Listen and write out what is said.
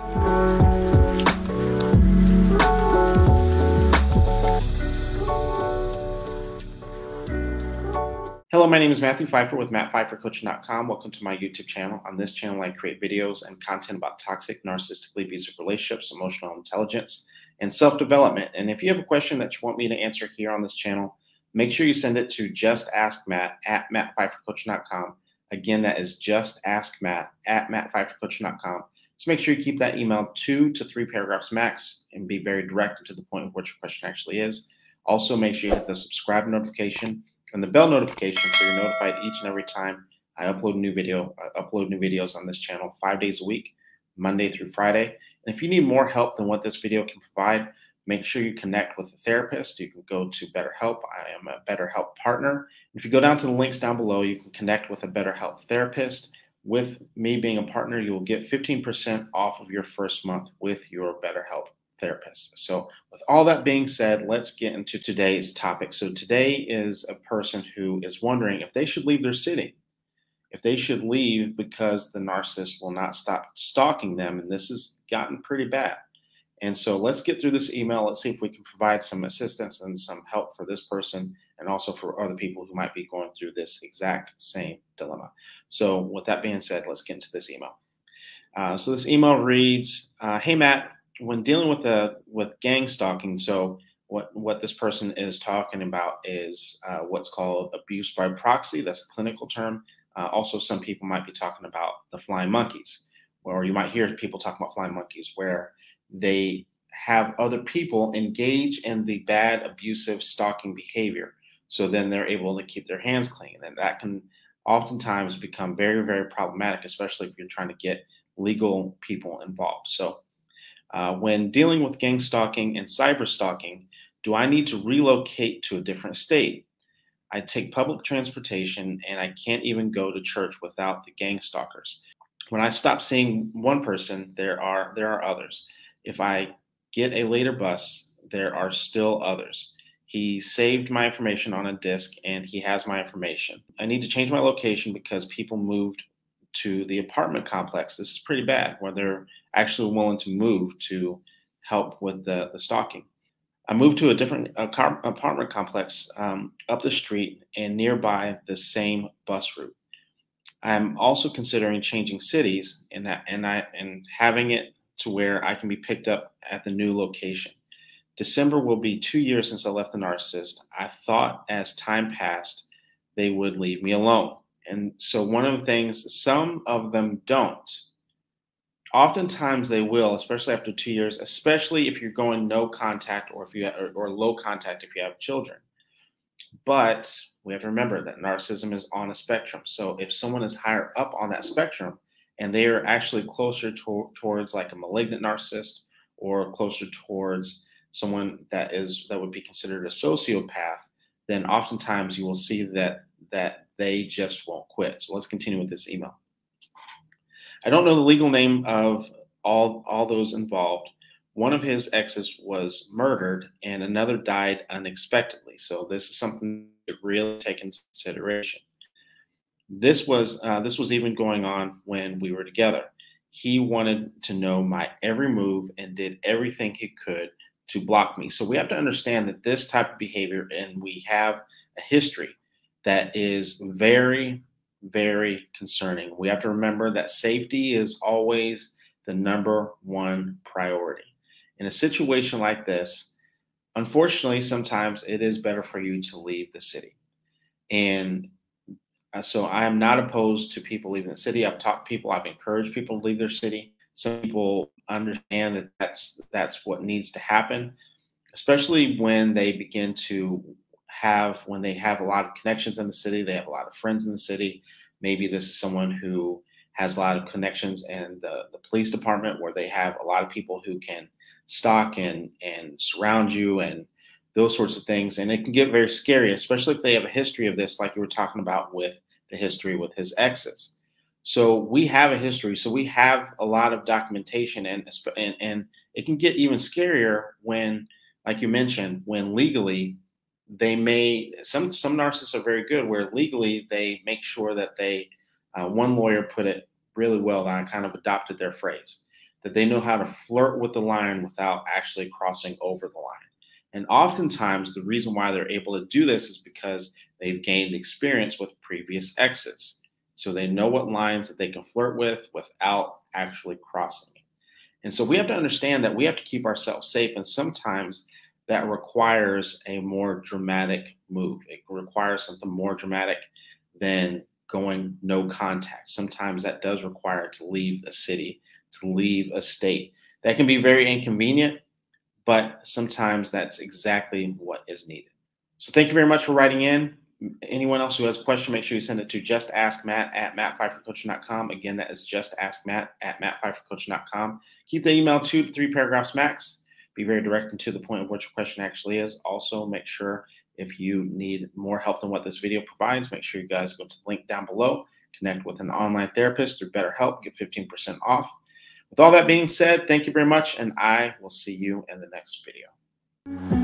Hello, my name is Matthew Pfeiffer with mattpfeiffercoaching.com. Welcome to my YouTube channel. On this channel, I create videos and content about toxic, narcissistically abusive relationships, emotional intelligence, and self-development. And if you have a question that you want me to answer here on this channel, make sure you send it to justaskmatt@mattpfeiffercoaching.com. Again, that is justaskmatt@mattpfeiffercoaching.com. So make sure you keep that email 2 to 3 paragraphs max and be very direct and to the point of what your question actually is. Also, make sure you hit the subscribe notification and the bell notification so you're notified each and every time I upload new videos on this channel 5 days a week, Monday through Friday. And if you need more help than what this video can provide, make sure you connect with a therapist. You can go to BetterHelp. I am a BetterHelp partner. If you go down to the links down below, you can connect with a BetterHelp therapist. With me being a partner, you will get 15% off of your first month with your BetterHelp therapist. So with all that being said, let's get into today's topic. So today is a person who is wondering if they should leave their city, if they should leave because the narcissist will not stop stalking them. And this has gotten pretty bad. And so let's get through this email. Let's see if we can provide some assistance and some help for this person and also for other people who might be going through this exact same dilemma. So with that being said, let's get into this email. So this email reads, hey, Matt, when dealing with gang stalking, so what this person is talking about is what's called abuse by proxy. That's a clinical term. Also, some people might be talking about the flying monkeys, or you might hear people talking about flying monkeys, where they have other people engage in the bad, abusive stalking behavior. So then they're able to keep their hands clean. And that can oftentimes become very, very problematic, especially if you're trying to get legal people involved. So when dealing with gang stalking and cyber stalking, do I need to relocate to a different state? I take public transportation and I can't even go to church without the gang stalkers. When I stop seeing one person, there are others. If I get a later bus, there are still others. He saved my information on a disk and he has my information. I need to change my location because people moved to the apartment complex. This is pretty bad, where they're actually willing to move to help with the stalking. I moved to a different apartment complex up the street and nearby the same bus route. I'm also considering changing cities and having it to where I can be picked up at the new location. December will be 2 years since I left the narcissist. I thought as time passed, they would leave me alone. And so one of the things, some of them don't. Oftentimes they will, especially after 2 years, especially if you're going no contact or low contact if you have children. But we have to remember that narcissism is on a spectrum. So if someone is higher up on that spectrum and they are actually closer towards like a malignant narcissist or closer towards someone that would be considered a sociopath, then oftentimes you will see that they just won't quit. So let's continue with this email. I don't know the legal name of all those involved. One of his exes was murdered and another died unexpectedly. So this is something to really take into consideration. This was even going on when we were together. He wanted to know my every move and did everything he could to block me. So we have to understand that this type of behavior, and we have a history that is very, very concerning. We have to remember that safety is always the #1 priority. In a situation like this, unfortunately, sometimes it is better for you to leave the city. And so I am not opposed to people leaving the city. I've taught people, I've encouraged people to leave their city. Some people understand that that's what needs to happen, especially when they begin to when they have a lot of connections in the city, they have a lot of friends in the city. Maybe this is someone who has a lot of connections in the police department, where they have a lot of people who can stalk and surround you and those sorts of things. And it can get very scary, especially if they have a history of this, like you were talking about with the history with his exes. So we have a history. So we have a lot of documentation, and it can get even scarier when, like you mentioned, when legally they may, some narcissists are very good where legally they make sure that they, one lawyer put it really well, that I kind of adopted their phrase. that they know how to flirt with the line without actually crossing over the line. And oftentimes, the reason why they're able to do this is because they've gained experience with previous exes. So they know what lines that they can flirt with without actually crossing it. And so we have to understand that we have to keep ourselves safe. And sometimes that requires a more dramatic move. It requires something more dramatic than going no contact. Sometimes that does require to leave a city, to leave a state. That can be very inconvenient, but sometimes that's exactly what is needed. So thank you very much for writing in. Anyone else who has a question, make sure you send it to justaskmatt@mattpfeiffercoaching.com. Again, that is justaskmatt@mattpfeiffercoaching.com. Keep the email 2 to 3 paragraphs max. Be very direct and to the point of what your question actually is. Also, make sure if you need more help than what this video provides, make sure you guys go to the link down below, connect with an online therapist through BetterHelp, get 15% off. With all that being said, thank you very much, and I will see you in the next video.